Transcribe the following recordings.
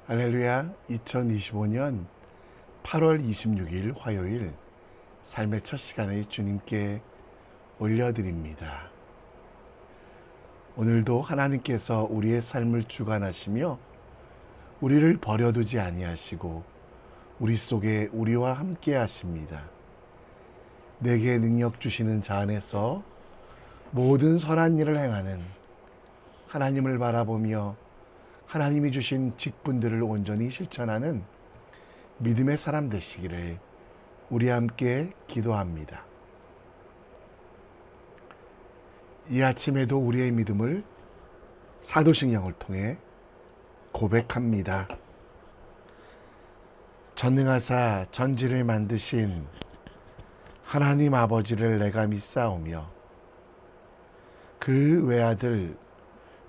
할렐루야. 2025년 8월 26일 화요일 삶의 첫 시간에 주님께 올려드립니다. 오늘도 하나님께서 우리의 삶을 주관하시며 우리를 버려두지 아니하시고 우리 속에 우리와 함께 하십니다. 내게 능력 주시는 자 안에서 모든 선한 일을 행하는 하나님을 바라보며 하나님이 주신 직분들을 온전히 실천하는 믿음의 사람 되시기를 우리 함께 기도합니다. 이 아침에도 우리의 믿음을 사도신경을 통해 고백합니다. 전능하사 전지를 만드신 하나님 아버지를 내가 믿사오며 그 외아들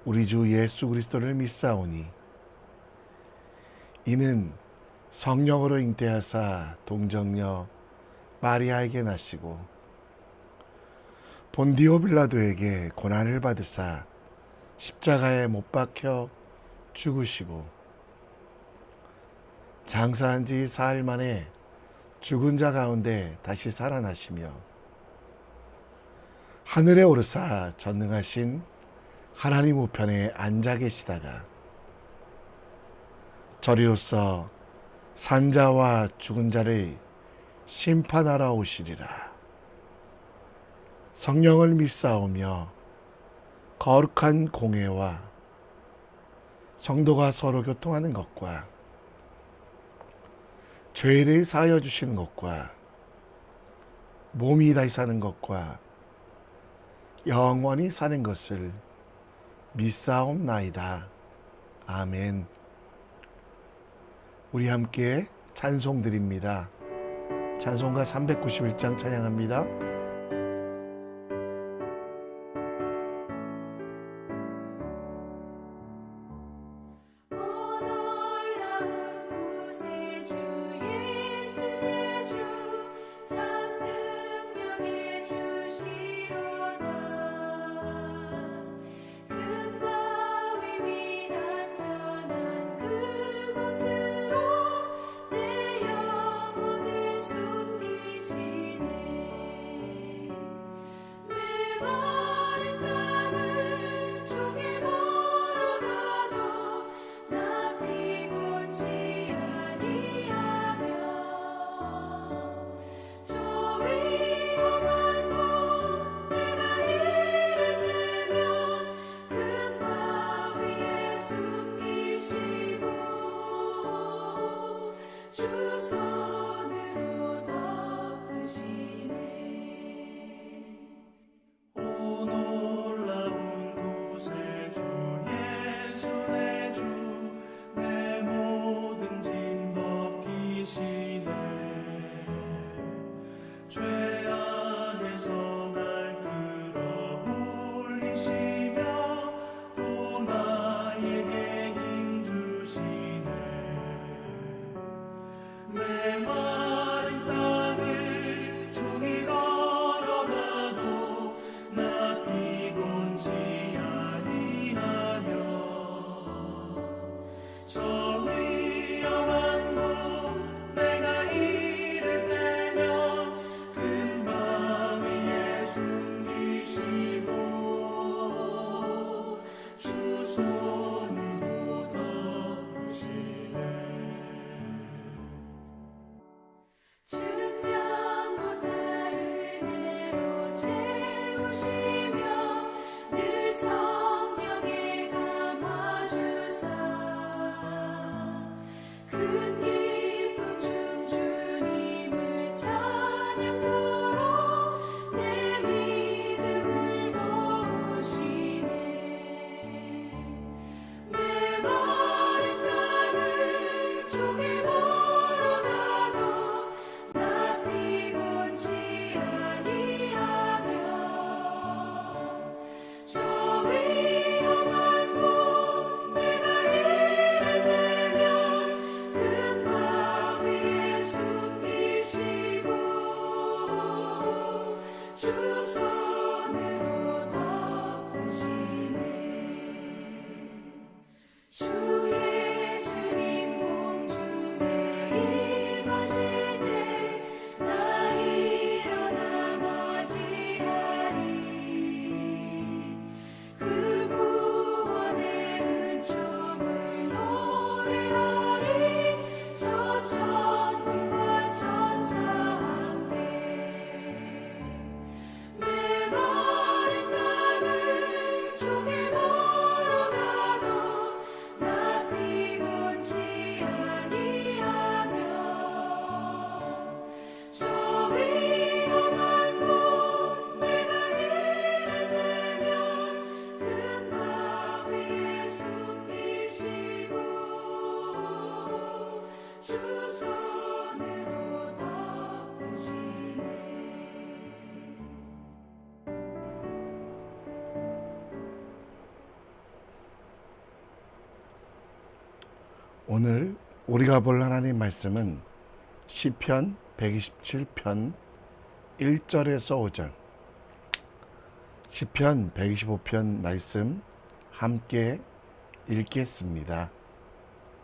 우리 주 예수 그리스도를 믿사오니 이는 성령으로 잉태하사 동정녀 마리아에게 나시고 본디오 빌라도에게 고난을 받으사 십자가에 못 박혀 죽으시고 장사한 지 사흘 만에 죽은 자 가운데 다시 살아나시며 하늘에 오르사 전능하신 하나님 우편에 앉아 계시다가 저리로서 산자와 죽은 자를 심판하러 오시리라. 성령을 믿사오며 거룩한 공회와 성도가 서로 교통하는 것과 죄를 사하여 주시는 것과 몸이 다시 사는 것과 영원히 사는 것을 믿사옵나이다. 아멘. 우리 함께 찬송 드립니다. 찬송가 391장 찬양합니다. 주 예수님 오늘 우리가 볼 하나님 말씀은 시편 127편 1절에서 5절. 시편 125편 말씀 함께 읽겠습니다.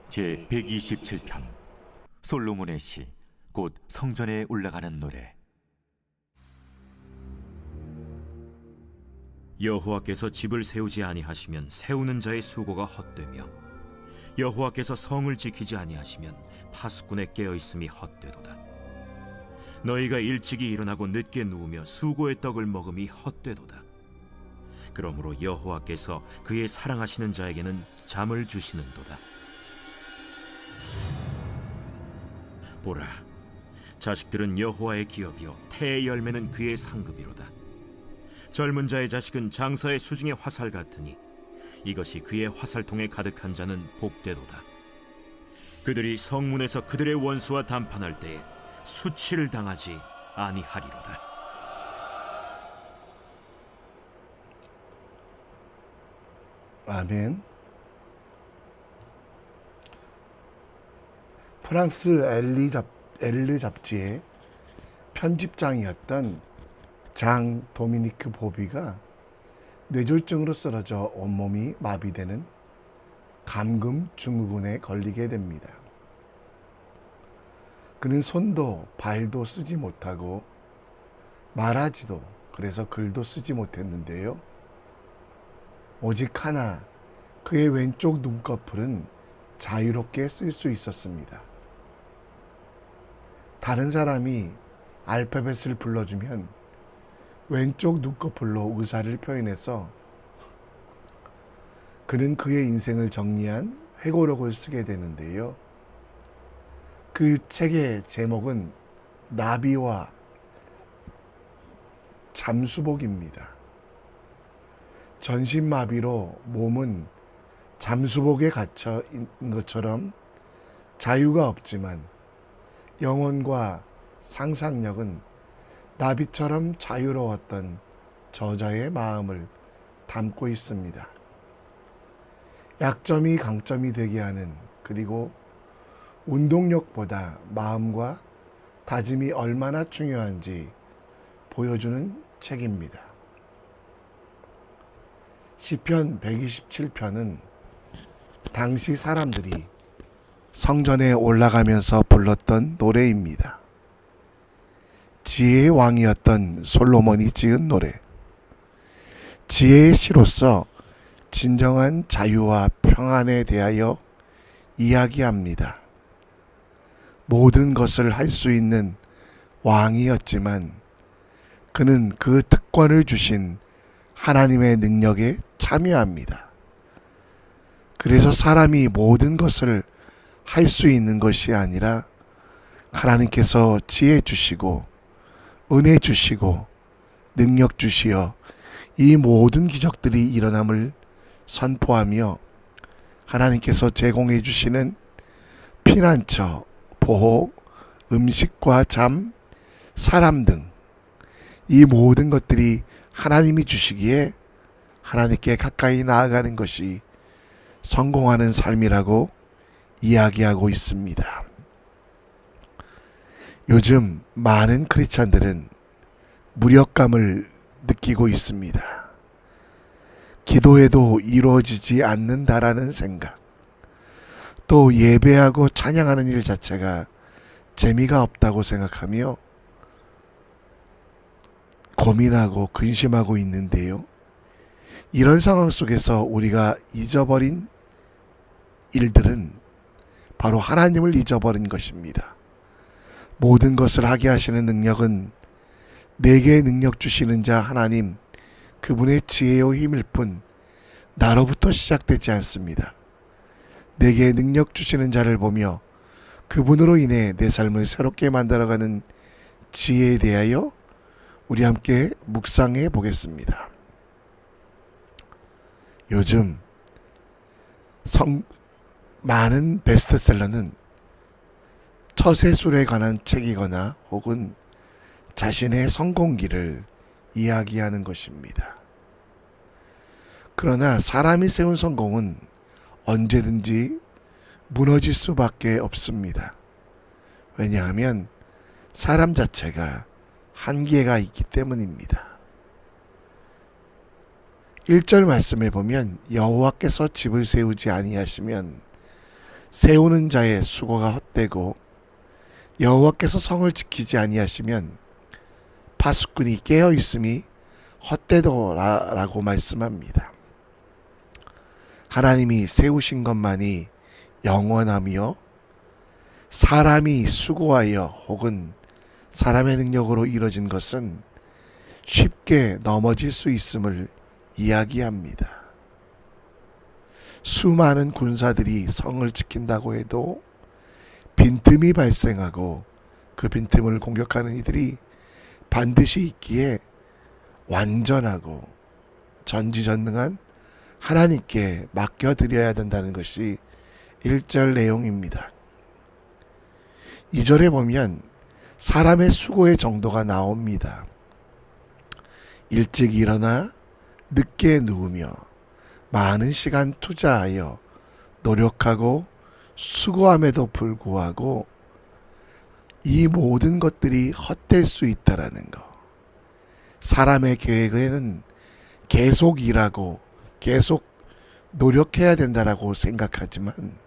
제 127편 솔로몬의 시, 곧 성전에 올라가는 노래. 여호와께서 집을 세우지 아니하시면 세우는 자의 수고가 헛되며 여호와께서 성을 지키지 아니하시면 파수꾼의 깨어있음이 헛되도다. 너희가 일찍이 일어나고 늦게 누우며 수고의 떡을 먹음이 헛되도다. 그러므로 여호와께서 그의 사랑하시는 자에게는 잠을 주시는도다. 보라, 자식들은 여호와의 기업이요 태의 열매는 그의 상급이로다. 젊은 자의 자식은 장사의 수중의 화살 같으니 이것이 그의 화살통에 가득한 자는 복되도다. 그들이 성문에서 그들의 원수와 담판할 때에 수치를 당하지 아니하리로다. 아멘. 프랑스 엘르 잡지의 편집장이었던 장 도미니크 보비가 뇌졸중으로 쓰러져 온몸이 마비되는 감금 증후군에 걸리게 됩니다. 그는 손도 발도 쓰지 못하고 말하지도, 그래서 글도 쓰지 못했는데요. 오직 하나, 그의 왼쪽 눈꺼풀은 자유롭게 쓸 수 있었습니다. 다른 사람이 알파벳을 불러주면 왼쪽 눈꺼풀로 의사를 표현해서 그는 그의 인생을 정리한 회고록을 쓰게 되는데요. 그 책의 제목은 나비와 잠수복입니다. 전신마비로 몸은 잠수복에 갇혀 있는 것처럼 자유가 없지만 영혼과 상상력은 나비처럼 자유로웠던 저자의 마음을 담고 있습니다. 약점이 강점이 되게 하는, 그리고 운동력보다 마음과 다짐이 얼마나 중요한지 보여주는 책입니다. 시편 127편은 당시 사람들이 성전에 올라가면서 불렀던 노래입니다. 지혜의 왕이었던 솔로몬이 지은 노래. 지혜의 시로서 진정한 자유와 평안에 대하여 이야기합니다. 모든 것을 할 수 있는 왕이었지만 그는 그 특권을 주신 하나님의 능력에 참여합니다. 그래서 사람이 모든 것을 할 수 있는 것이 아니라 하나님께서 지혜 주시고 은혜 주시고 능력 주시어 이 모든 기적들이 일어남을 선포하며 하나님께서 제공해 주시는 피난처, 보호, 음식과 잠, 사람 등 이 모든 것들이 하나님이 주시기에 하나님께 가까이 나아가는 것이 성공하는 삶이라고 이야기하고 있습니다. 요즘 많은 크리스찬들은 무력감을 느끼고 있습니다. 기도해도 이루어지지 않는다라는 생각, 또 예배하고 찬양하는 일 자체가 재미가 없다고 생각하며 고민하고 근심하고 있는데요. 이런 상황 속에서 우리가 잊어버린 일들은 바로 하나님을 잊어버린 것입니다. 모든 것을 하게 하시는 능력은 내게 능력 주시는 자 하나님, 그분의 지혜요 힘일 뿐 나로부터 시작되지 않습니다. 내게 능력 주시는 자를 보며 그분으로 인해 내 삶을 새롭게 만들어가는 지혜에 대하여 우리 함께 묵상해 보겠습니다. 요즘 많은 베스트셀러는 처세술에 관한 책이거나 혹은 자신의 성공기를 이야기하는 것입니다. 그러나 사람이 세운 성공은 언제든지 무너질 수밖에 없습니다. 왜냐하면 사람 자체가 한계가 있기 때문입니다. 1절 말씀에 보면 여호와께서 집을 세우지 아니하시면 세우는 자의 수고가 헛되고 여호와께서 성을 지키지 아니하시면 파수꾼이 깨어 있음이 헛되도라라고 말씀합니다. 하나님이 세우신 것만이 영원하며 사람이 수고하여 혹은 사람의 능력으로 이루어진 것은 쉽게 넘어질 수 있음을 이야기합니다. 수많은 군사들이 성을 지킨다고 해도 빈틈이 발생하고 그 빈틈을 공격하는 이들이 반드시 있기에 완전하고 전지전능한 하나님께 맡겨드려야 된다는 것이 1절 내용입니다. 2절에 보면 사람의 수고의 정도가 나옵니다. 일찍 일어나 늦게 누우며 많은 시간 투자하여 노력하고 수고함에도 불구하고 이 모든 것들이 헛될 수 있다라는 것. 사람의 계획에는 계속 일하고 계속 노력해야 된다라고 생각하지만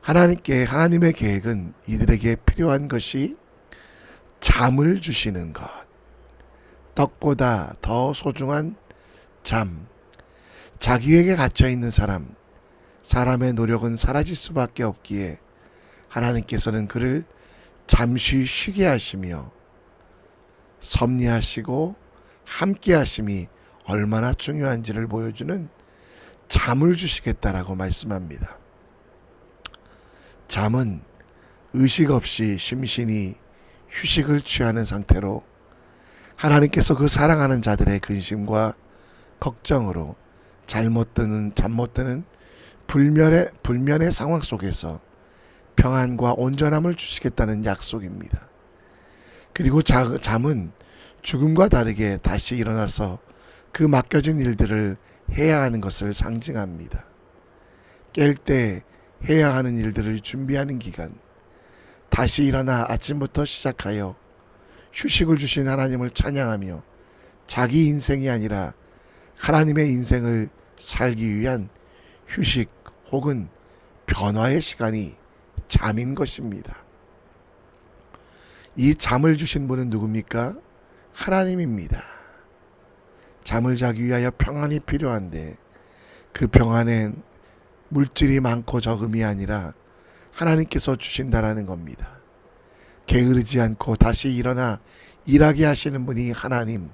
하나님의 계획은 이들에게 필요한 것이 잠을 주시는 것. 떡보다 더 소중한 잠. 자기에게 갇혀있는 사람의 노력은 사라질 수밖에 없기에 하나님께서는 그를 잠시 쉬게 하시며 섭리하시고 함께 하심이 얼마나 중요한지를 보여주는 잠을 주시겠다라고 말씀합니다. 잠은 의식 없이 심신이 휴식을 취하는 상태로 하나님께서 그 사랑하는 자들의 근심과 걱정으로 잠 못 드는 불면의 상황 속에서 평안과 온전함을 주시겠다는 약속입니다. 그리고 잠은 죽음과 다르게 다시 일어나서 그 맡겨진 일들을 해야 하는 것을 상징합니다. 깰 때 해야 하는 일들을 준비하는 기간, 다시 일어나 아침부터 시작하여 휴식을 주신 하나님을 찬양하며 자기 인생이 아니라 하나님의 인생을 살기 위한 휴식 혹은 변화의 시간이 잠인 것입니다. 이 잠을 주신 분은 누굽니까? 하나님입니다. 잠을 자기 위하여 평안이 필요한데 그 평안엔 물질이 많고 적음이 아니라 하나님께서 주신다라는 겁니다. 게으르지 않고 다시 일어나 일하게 하시는 분이 하나님.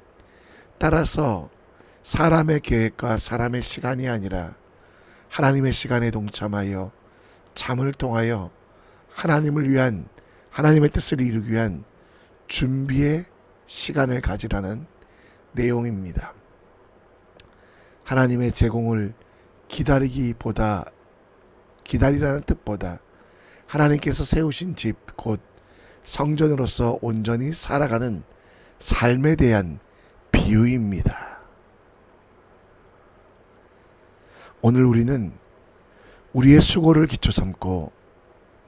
따라서 사람의 계획과 사람의 시간이 아니라 하나님의 시간에 동참하여 잠을 통하여 하나님을 위한 하나님의 뜻을 이루기 위한 준비의 시간을 가지라는 내용입니다. 하나님의 제공을 기다리라는 뜻보다 하나님께서 세우신 집, 곧 성전으로서 온전히 살아가는 삶에 대한 비유입니다. 오늘 우리는 우리의 수고를 기초 삼고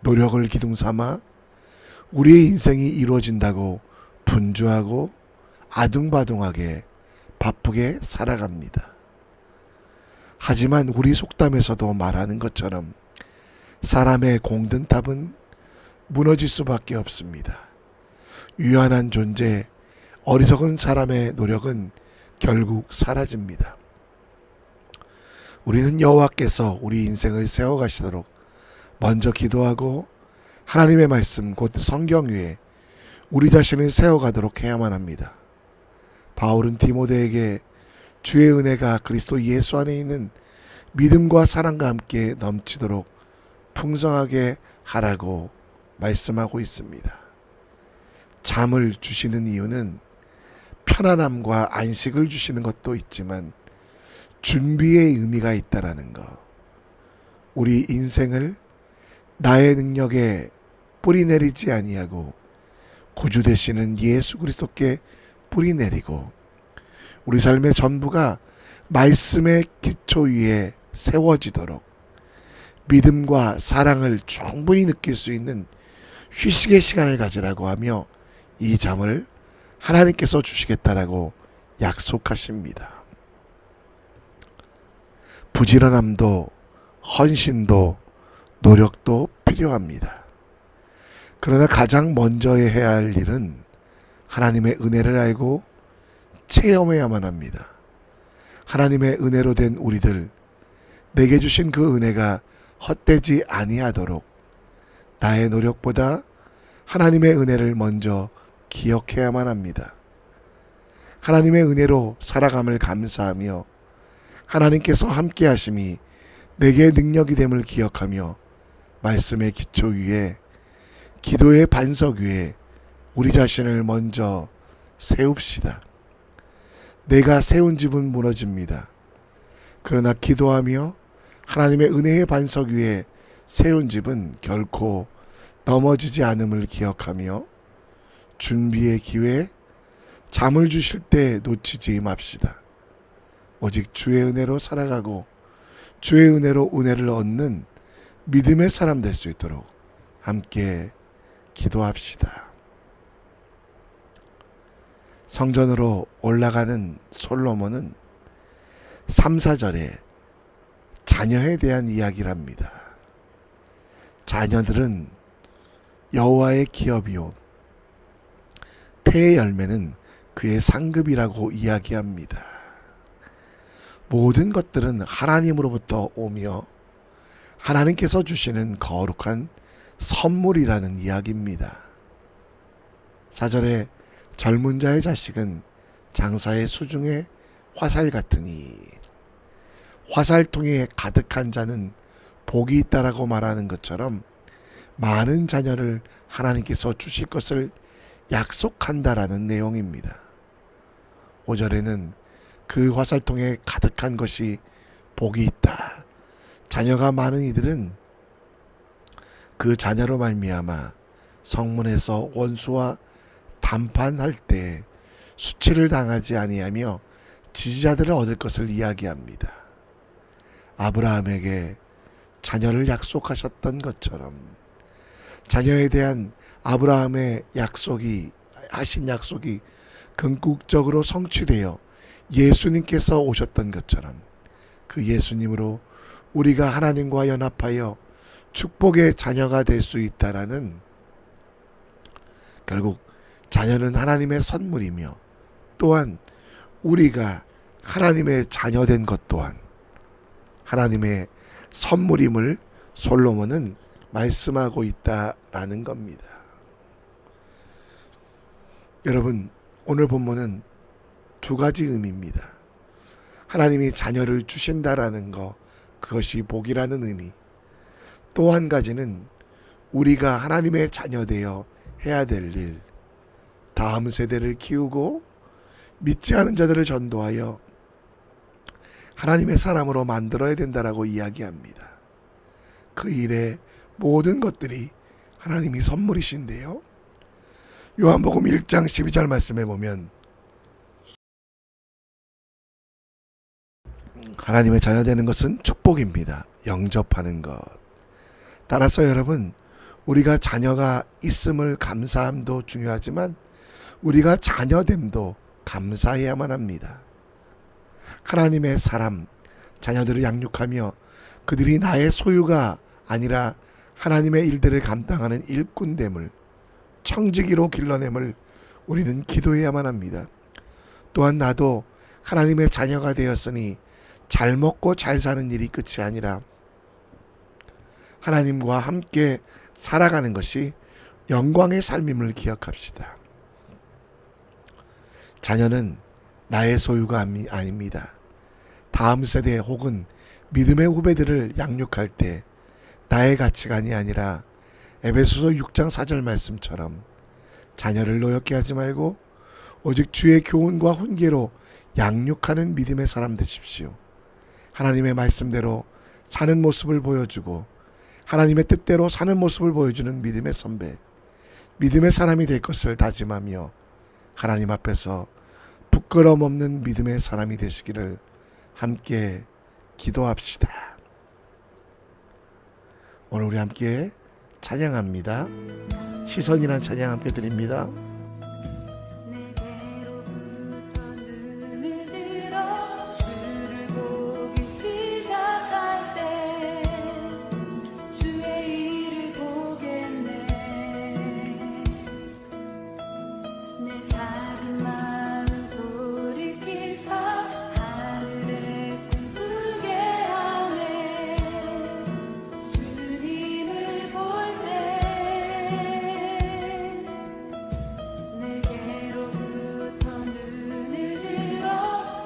노력을 기둥 삼아 우리의 인생이 이루어진다고 분주하고 아둥바둥하게 바쁘게 살아갑니다. 하지만 우리 속담에서도 말하는 것처럼 사람의 공든 탑은 무너질 수밖에 없습니다. 유한한 존재, 어리석은 사람의 노력은 결국 사라집니다. 우리는 여호와께서 우리 인생을 세워가시도록 먼저 기도하고 하나님의 말씀 곧 성경 위에 우리 자신을 세워가도록 해야만 합니다. 바울은 디모데에게 주의 은혜가 그리스도 예수 안에 있는 믿음과 사랑과 함께 넘치도록 풍성하게 하라고 말씀하고 있습니다. 잠을 주시는 이유는 편안함과 안식을 주시는 것도 있지만 준비의 의미가 있다라는 것. 우리 인생을 나의 능력에 뿌리내리지 아니하고 구주 되시는 예수 그리스도께 뿌리내리고 우리 삶의 전부가 말씀의 기초 위에 세워지도록 믿음과 사랑을 충분히 느낄 수 있는 휴식의 시간을 가지라고 하며 이 잠을 하나님께서 주시겠다라고 약속하십니다. 부지런함도 헌신도 노력도 필요합니다. 그러나 가장 먼저 해야 할 일은 하나님의 은혜를 알고 체험해야만 합니다. 하나님의 은혜로 된 우리들, 내게 주신 그 은혜가 헛되지 아니하도록 나의 노력보다 하나님의 은혜를 먼저 기억해야만 합니다. 하나님의 은혜로 살아감을 감사하며 하나님께서 함께 하심이 내게 능력이 됨을 기억하며 말씀의 기초 위에, 기도의 반석 위에 우리 자신을 먼저 세웁시다. 내가 세운 집은 무너집니다. 그러나 기도하며 하나님의 은혜의 반석 위에 세운 집은 결코 넘어지지 않음을 기억하며 준비의 기회, 잠을 주실 때 놓치지 맙시다. 오직 주의 은혜로 살아가고 주의 은혜로 은혜를 얻는 믿음의 사람 될 수 있도록 함께 기도합시다. 성전으로 올라가는 솔로몬은 3, 4절에 자녀에 대한 이야기를 합니다. 자녀들은 여호와의 기업이요 태의 열매는 그의 상급이라고 이야기합니다. 모든 것들은 하나님으로부터 오며 하나님께서 주시는 거룩한 선물이라는 이야기입니다. 4절에 젊은 자의 자식은 장사의 수중에 화살 같으니, 화살통에 가득한 자는 복이 있다라고 말하는 것처럼 많은 자녀를 하나님께서 주실 것을 약속한다라는 내용입니다. 5절에는 그 화살통에 가득한 것이 복이 있다. 자녀가 많은 이들은 그 자녀로 말미암아 성문에서 원수와 담판할 때 수치를 당하지 아니하며 지지자들을 얻을 것을 이야기합니다. 아브라함에게 자녀를 약속하셨던 것처럼 자녀에 대한 아브라함의 하신 약속이 궁극적으로 성취되어 예수님께서 오셨던 것처럼 그 예수님으로 우리가 하나님과 연합하여 축복의 자녀가 될 수 있다라는, 결국 자녀는 하나님의 선물이며 또한 우리가 하나님의 자녀된 것 또한 하나님의 선물임을 솔로몬은 말씀하고 있다라는 겁니다. 여러분, 오늘 본문은 두 가지 의미입니다. 하나님이 자녀를 주신다라는 것, 그것이 복이라는 의미. 또 한 가지는 우리가 하나님의 자녀 되어 해야 될 일, 다음 세대를 키우고 믿지 않은 자들을 전도하여 하나님의 사람으로 만들어야 된다라고 이야기합니다. 그 일의 모든 것들이 하나님이 선물이신데요. 요한복음 1장 12절 말씀에 보면 하나님의 자녀 되는 것은 축복입니다. 영접하는 것. 따라서 여러분, 우리가 자녀가 있음을 감사함도 중요하지만 우리가 자녀됨도 감사해야만 합니다. 하나님의 사람, 자녀들을 양육하며 그들이 나의 소유가 아니라 하나님의 일들을 감당하는 일꾼됨을, 청지기로 길러냄을 우리는 기도해야만 합니다. 또한 나도 하나님의 자녀가 되었으니 잘 먹고 잘 사는 일이 끝이 아니라 하나님과 함께 살아가는 것이 영광의 삶임을 기억합시다. 자녀는 나의 소유가 아닙니다. 다음 세대 혹은 믿음의 후배들을 양육할 때 나의 가치관이 아니라 에베소서 6장 4절 말씀처럼 자녀를 노엽게 하지 말고 오직 주의 교훈과 훈계로 양육하는 믿음의 사람 되십시오. 하나님의 말씀대로 사는 모습을 보여주고 하나님의 뜻대로 사는 모습을 보여주는 믿음의 선배, 믿음의 사람이 될 것을 다짐하며 하나님 앞에서 부끄러움 없는 믿음의 사람이 되시기를 함께 기도합시다. 오늘 우리 함께 찬양합니다. 시선이란 찬양 함께 드립니다. 내게로부터 눈을 들어 주를 보기 시작할 때 주의 일을 보겠네. 내 작은 마음 돌이키사 하늘에 꿈꾸게 하네. 주님을 볼 때 내게로부터 눈을 들어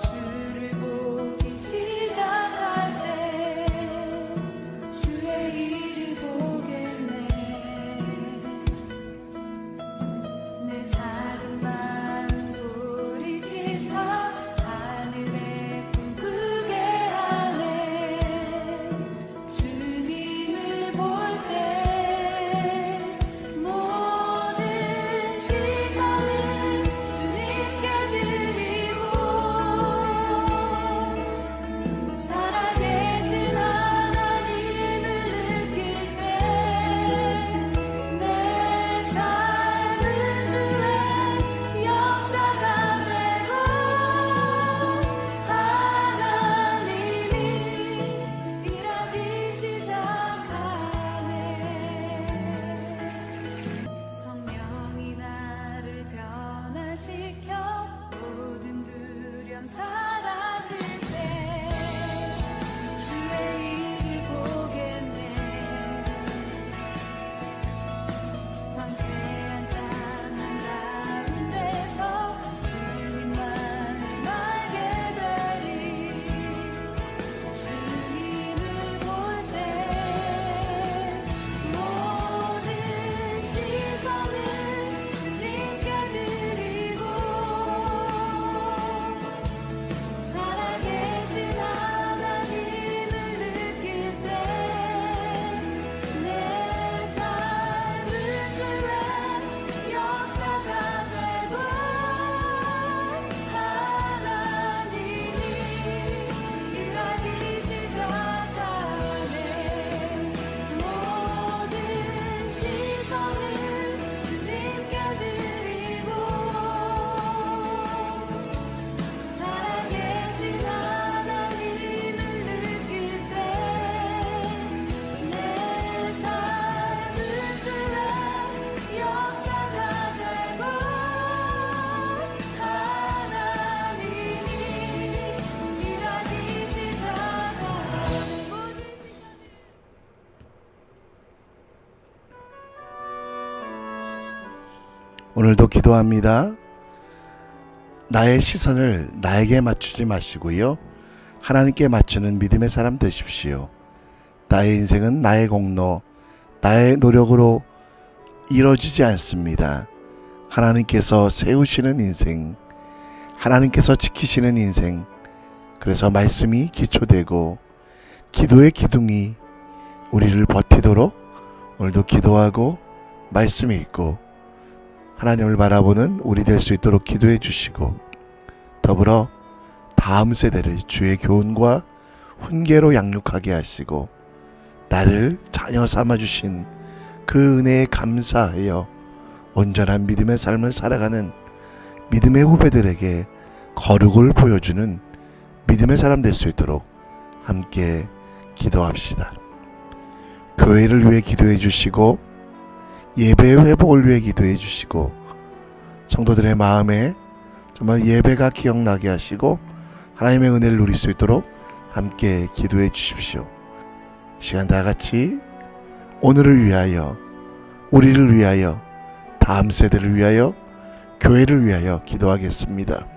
주를 보기 시작할 때 주의 일을 보겠네. 내 작은 마음 돌이키사 하늘에 꿈꾸게 하네. 주님을 볼 때 모든 시선을 주님께 드리고 살아계신 하나님을 느낄 때 내 삶은 주의 역사가 되고 하나님이 일하기 시작하네. 성령이 나를 변화시켜 모든 두려움 사라질 때 주의 일을 보겠네. 황폐한 땅 한가운데서 주님만을 알게 되리. 주님을 볼 때 모든 시선을 주님께 드리고 살아계신 하나님을 느낄 때 내 삶은 주의 역사가 되고 하나님이 일하기 시작하네. 모든 시선을 주님께 드리고 살아계신 하나님을 느낄 때 내 삶은 주의 역사가 되고 하나님이 일하기 시작하네. 오늘도 기도합니다. 나의 시선을 나에게 맞추지 마시고요. 하나님께 맞추는 믿음의 사람 되십시오. 나의 인생은 나의 공로, 나의 노력으로 이루어지지 않습니다. 하나님께서 세우시는 인생, 하나님께서 지키시는 인생, 그래서 말씀이 기초되고 기도의 기둥이 우리를 버티도록 오늘도 기도하고 말씀 읽고 하나님을 바라보는 우리 될 수 있도록 기도해 주시고, 더불어 다음 세대를 주의 교훈과 훈계로 양육하게 하시고 나를 자녀 삼아주신 그 은혜에 감사하여 온전한 믿음의 삶을 살아가는 믿음의 후배들에게 거룩을 보여주는 믿음의 사람 될 수 있도록 함께 기도합시다. 교회를 위해 기도해 주시고 예배의 회복을 위해 기도해 주시고 성도들의 마음에 정말 예배가 기억나게 하시고 하나님의 은혜를 누릴 수 있도록 함께 기도해 주십시오. 이 시간 다 같이 오늘을 위하여, 우리를 위하여, 다음 세대를 위하여, 교회를 위하여 기도하겠습니다.